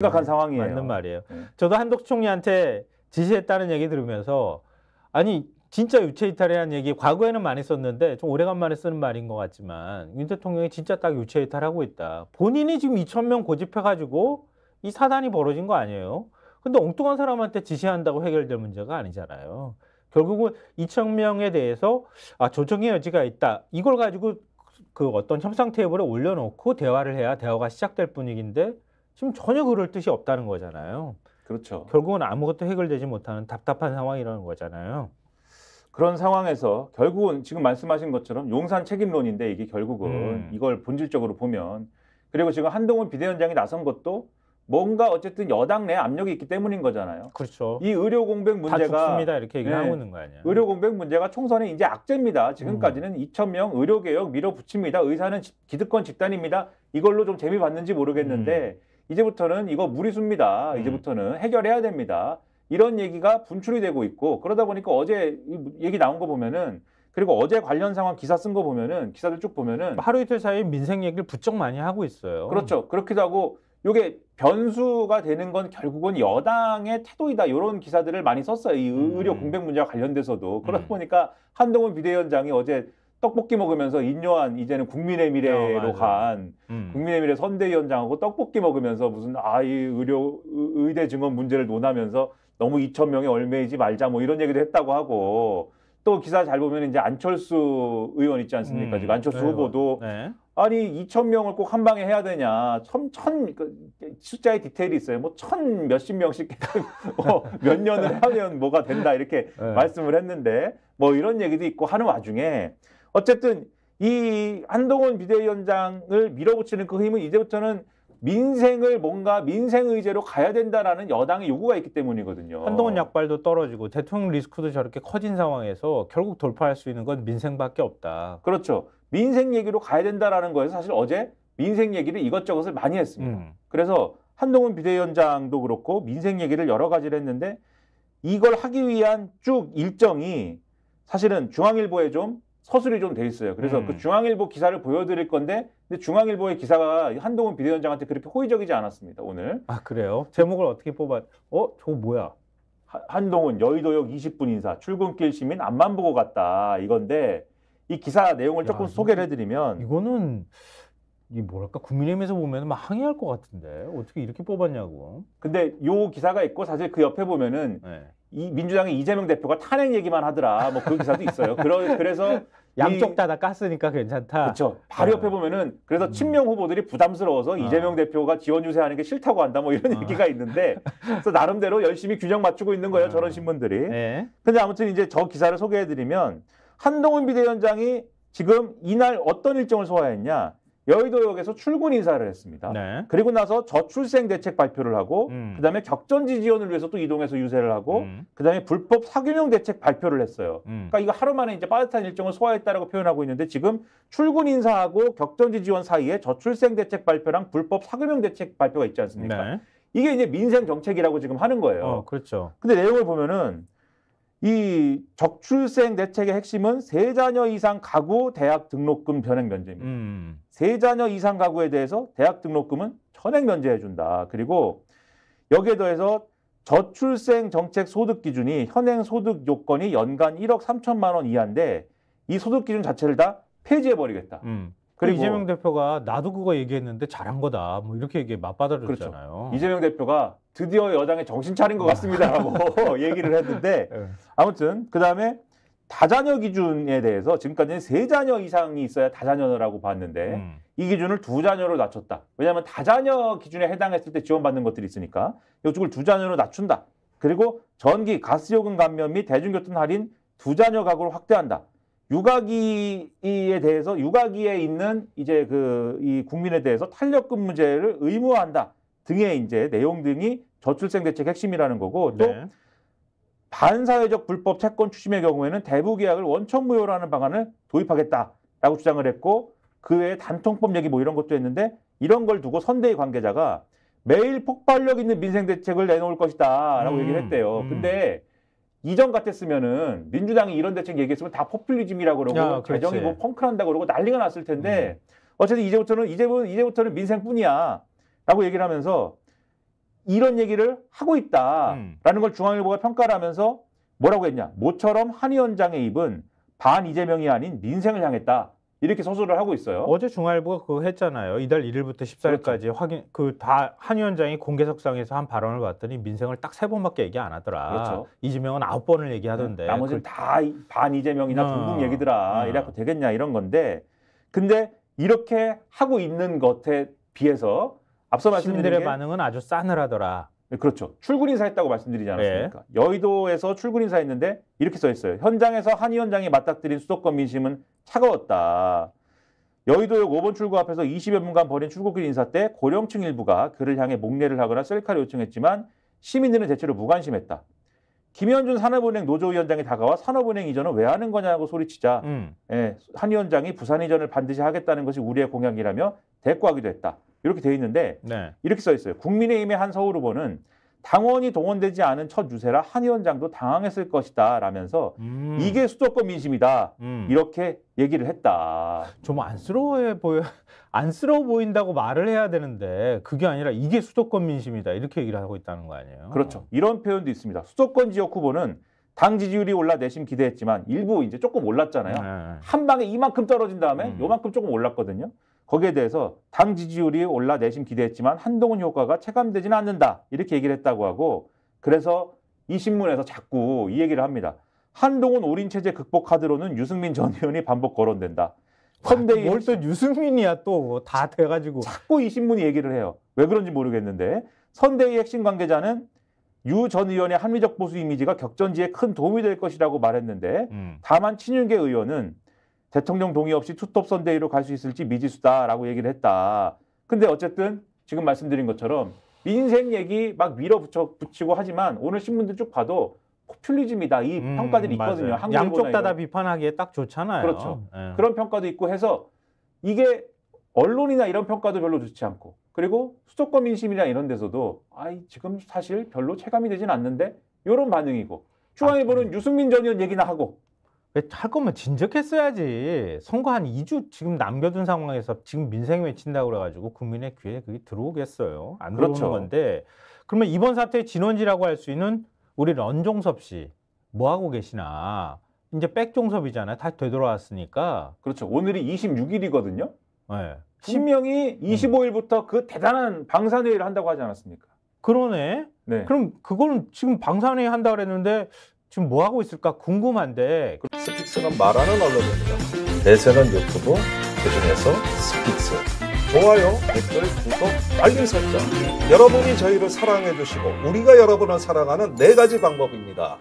심각한 상황이에요. 맞는 말이에요. 저도 한덕수 총리한테 지시했다는 얘기 들으면서 아니 진짜 유체이탈이라는 얘기 과거에는 많이 썼는데 좀 오래간만에 쓰는 말인 것 같지만 윤 대통령이 진짜 딱 유체이탈하고 있다. 본인이 지금 2,000명 고집해가지고 이 사단이 벌어진 거 아니에요. 근데 엉뚱한 사람한테 지시한다고 해결될 문제가 아니잖아요. 결국은 2,000명에 대해서 조정의 여지가 있다. 이걸 가지고 그 어떤 협상 테이블에 올려놓고 대화를 해야 대화가 시작될 분위기인데 지금 전혀 그럴 뜻이 없다는 거잖아요. 그렇죠. 결국은 아무것도 해결되지 못하는 답답한 상황이라는 거잖아요. 그런 상황에서 결국은 지금 말씀하신 것처럼 용산 책임론인데 이게 결국은 이걸 본질적으로 보면 그리고 지금 한동훈 비대위원장이 나선 것도 뭔가 어쨌든 여당 내 압력이 있기 때문인 거잖아요. 그렇죠. 이 의료 공백 문제가 다 죽습니다 이렇게 얘기를 하고 있는 거 아니에요. 의료 공백 문제가 총선의 이제 악재입니다. 지금까지는 2,000명 의료 개혁 밀어붙입니다. 의사는 기득권 집단입니다. 이걸로 좀 재미 봤는지 모르겠는데 이제부터는 이거 무리수입니다. 이제부터는 해결해야 됩니다. 이런 얘기가 분출이 되고 있고 그러다 보니까 어제 얘기 나온 거 보면은 그리고 어제 관련 상황 기사 쓴 거 보면은 기사들 쭉 보면은 하루 이틀 사이에 민생 얘기를 부쩍 많이 하고 있어요. 그렇죠. 그렇기도 하고 이게 변수가 되는 건 결국은 여당의 태도이다. 이런 기사들을 많이 썼어요. 이 의료 공백 문제와 관련돼서도. 그러다 보니까 한동훈 비대위원장이 어제 떡볶이 먹으면서 인요한 이제는 국민의 미래로 간 국민의 미래 선대위원장하고 떡볶이 먹으면서 무슨 이 의대 증원 문제를 논하면서 너무 2,000명에 얽매이지 말자 뭐 이런 얘기도 했다고 하고 또 기사 잘 보면 이제 안철수 의원 있지 않습니까? 지금 안철수 후보도 아니 2,000명을 꼭 한 방에 해야 되냐? 숫자의 디테일이 있어요. 뭐 몇십 명씩 몇 년을 하면 뭐가 된다 이렇게 말씀을 했는데 뭐 이런 얘기도 있고 하는 와중에 어쨌든 이 한동훈 비대위원장을 밀어붙이는 그 힘은 이제부터는 민생을 뭔가 민생 의제로 가야 된다라는 여당의 요구가 있기 때문이거든요. 한동훈 약발도 떨어지고 대통령 리스크도 저렇게 커진 상황에서 결국 돌파할 수 있는 건 민생밖에 없다. 그렇죠. 민생 얘기로 가야 된다라는 거에서 사실 어제 민생 얘기를 이것저것을 많이 했습니다. 그래서 한동훈 비대위원장도 그렇고 민생 얘기를 여러 가지를 했는데 이걸 하기 위한 쭉 일정이 사실은 중앙일보에 좀 서술이 좀 돼 있어요. 그래서 그 중앙일보 기사를 보여드릴 건데 근데 중앙일보의 기사가 한동훈 비대위원장한테 그렇게 호의적이지 않았습니다. 오늘. 그래요? 제목을 어떻게 뽑아? 저거 뭐야? 한동훈 여의도역 20분 인사 출근길 시민 앞만 보고 갔다 이건데 이 기사 내용을 조금 소개를 해드리면 이거는 이 뭐랄까 국민의힘에서 보면 막 항의할 것 같은데 어떻게 이렇게 뽑았냐고. 근데 요 기사가 있고 사실 그 옆에 보면은 이 민주당의 이재명 대표가 탄핵 얘기만 하더라 뭐 그 기사도 있어요. 그래서 양쪽 다 깠으니까 괜찮다. 그렇죠. 바로 옆에 보면은 그래서 친명 후보들이 부담스러워서 이재명 대표가 지원 유세하는 게 싫다고 한다 뭐 이런 얘기가 있는데 그래서 나름대로 열심히 균형 맞추고 있는 거예요. 저런 신문들이. 근데 아무튼 이제 저 기사를 소개해드리면 한동훈 비대위원장이 지금 이날 어떤 일정을 소화했냐. 여의도역에서 출근 인사를 했습니다. 그리고 나서 저출생 대책 발표를 하고 그다음에 격전지 지원을 위해서 또 이동해서 유세를 하고 그다음에 불법 사규명 대책 발표를 했어요. 그러니까 이거 하루 만에 이제 빠듯한 일정을 소화했다라고 표현하고 있는데 지금 출근 인사하고 격전지 지원 사이에 저출생 대책 발표랑 불법 사규명 대책 발표가 있지 않습니까? 이게 이제 민생 정책이라고 지금 하는 거예요. 그렇죠. 근데 내용을 보면은 이 저출생 대책의 핵심은 3자녀 이상 가구 대학 등록금 변액 면제입니다. 3자녀 이상 가구에 대해서 대학 등록금은 전액 면제해준다. 그리고 여기에 더해서 저출생 정책 소득 기준이 현행 소득 요건이 연간 1억 3천만 원 이하인데 이 소득 기준 자체를 다 폐지해버리겠다. 그리고 이재명 대표가 나도 그거 얘기했는데 잘한 거다. 뭐 이렇게 얘기 맞받아줬잖아요. 그렇죠. 이재명 대표가 드디어 여당에 정신 차린 것 같습니다라고 얘기를 했는데 아무튼 그다음에 다자녀 기준에 대해서 지금까지는 3자녀 이상이 있어야 다자녀라고 봤는데 이 기준을 2자녀로 낮췄다. 왜냐하면 다자녀 기준에 해당했을 때 지원받는 것들이 있으니까 이쪽을 2자녀로 낮춘다. 그리고 전기, 가스요금 감면 및 대중교통 할인 2자녀 가구를 확대한다. 육아기에 대해서 육아기에 있는 이제 이 국민에 대해서 탄력근무제를 의무화한다 등의 이제 내용 등이 저출생 대책 핵심이라는 거고 또 반사회적 불법 채권 추심의 경우에는 대부 계약을 원천 무효로 하는 방안을 도입하겠다라고 주장을 했고 그 외에 단통법 얘기 뭐 이런 것도 했는데 이런 걸 두고 선대위 관계자가 매일 폭발력 있는 민생 대책을 내놓을 것이다라고 얘기를 했대요. 근데 이전 같았으면은 민주당이 이런 대책 얘기했으면 다 포퓰리즘이라고 그러고 재정이 뭐 펑크난다고 그러고 난리가 났을 텐데 어쨌든 이제부터는 민생뿐이야라고 얘기를 하면서 이런 얘기를 하고 있다라는 걸 중앙일보가 평가를 하면서 뭐라고 했냐. 모처럼 한 위원장의 입은 반 이재명이 아닌 민생을 향했다. 이렇게 서술을 하고 있어요. 어제 중앙일보가 그거 했잖아요. 이달 1일부터 14일까지 그렇죠. 확인 한 위원장이 공개석상에서 한 발언을 봤더니 민생을 딱 3번밖에 얘기 안 하더라. 그렇죠. 이재명은 9번을 얘기하던데. 나머지는 다 반 이재명이나 동국 얘기더라. 이래갖고 되겠냐 이런 건데 근데 이렇게 하고 있는 것에 비해서 앞서 말씀드린 시민들의 게 반응은 아주 싸늘하더라. 그렇죠. 출근 인사했다고 말씀드리지 않았습니까? 여의도에서 출근 인사했는데 이렇게 써 있어요. 현장에서 한 위원장이 맞닥뜨린 수도권 민심은 차가웠다. 여의도역 5번 출구 앞에서 20여 분간 벌인 출국길 인사 때 고령층 일부가 그를 향해 목례를 하거나 셀카를 요청했지만 시민들은 대체로 무관심했다. 김현준 산업은행 노조위원장이 다가와 산업은행 이전은 왜 하는 거냐고 소리치자 한 위원장이 부산 이전을 반드시 하겠다는 것이 우리의 공약이라며 대꾸하기도 했다. 이렇게 돼 있는데 이렇게 써 있어요. 국민의힘의 한 서울 후보는 당원이 동원되지 않은 첫 유세라 한 위원장도 당황했을 것이다 라면서 이게 수도권 민심이다 이렇게 얘기를 했다. 좀 안쓰러워 보인다고 말을 해야 되는데 그게 아니라 이게 수도권 민심이다 이렇게 얘기를 하고 있다는 거 아니에요? 그렇죠. 이런 표현도 있습니다. 수도권 지역 후보는 당 지지율이 올라 내심 기대했지만 일부 이제 조금 올랐잖아요. 한 방에 이만큼 떨어진 다음에 요만큼 조금 올랐거든요. 거기에 대해서 당 지지율이 올라 내심 기대했지만 한동훈 효과가 체감되지는 않는다. 이렇게 얘기를 했다고 하고 그래서 이 신문에서 자꾸 이 얘기를 합니다. 한동훈 올인체제 극복 카드로는 유승민 전 의원이 반복 거론된다. 뭘 또 유승민이야 또 다 돼가지고. 자꾸 이 신문이 얘기를 해요. 왜 그런지 모르겠는데 선대위 핵심 관계자는 유 전 의원의 합리적 보수 이미지가 격전지에 큰 도움이 될 것이라고 말했는데 다만 친윤계 의원은 대통령 동의 없이 투톱 선대위로 갈 수 있을지 미지수다라고 얘기를 했다. 근데 어쨌든 지금 말씀드린 것처럼 민생 얘기 막 밀어붙이고 하지만 오늘 신문들 쭉 봐도 포퓰리즘이다. 이 평가들이 있거든요. 양쪽 다 비판하기에 딱 좋잖아요. 그렇죠. 그런 평가도 있고 해서 이게 언론이나 이런 평가도 별로 좋지 않고 그리고 수도권 민심이나 이런 데서도 지금 사실 별로 체감이 되진 않는데 이런 반응이고 중앙일보는 유승민 전 의원 얘기나 하고 할 거면 진작했어야지. 선거 한 2주 지금 남겨둔 상황에서 지금 민생 외친다고 그래가지고 국민의 귀에 그게 들어오겠어요. 안 들어오는 그렇죠. 건데 그러면 이번 사태의 진원지라고 할 수 있는 우리 런종섭 씨 뭐 하고 계시나. 이제 백종섭이잖아요. 다시 되돌아왔으니까. 그렇죠. 오늘이 26일이거든요. 네. 신명이 25일부터 그 대단한 방산회의를 한다고 하지 않았습니까? 그러네. 네. 그럼 그거는 지금 방산회의 한다고 그랬는데 지금 뭐 하고 있을까 궁금한데. 스픽스는 말하는 언론입니다. 대세는 유튜브, 그중에서 스픽스. 좋아요, 댓글, 구독, 알림 설정. 여러분이 저희를 사랑해 주시고 우리가 여러분을 사랑하는 4가지 방법입니다.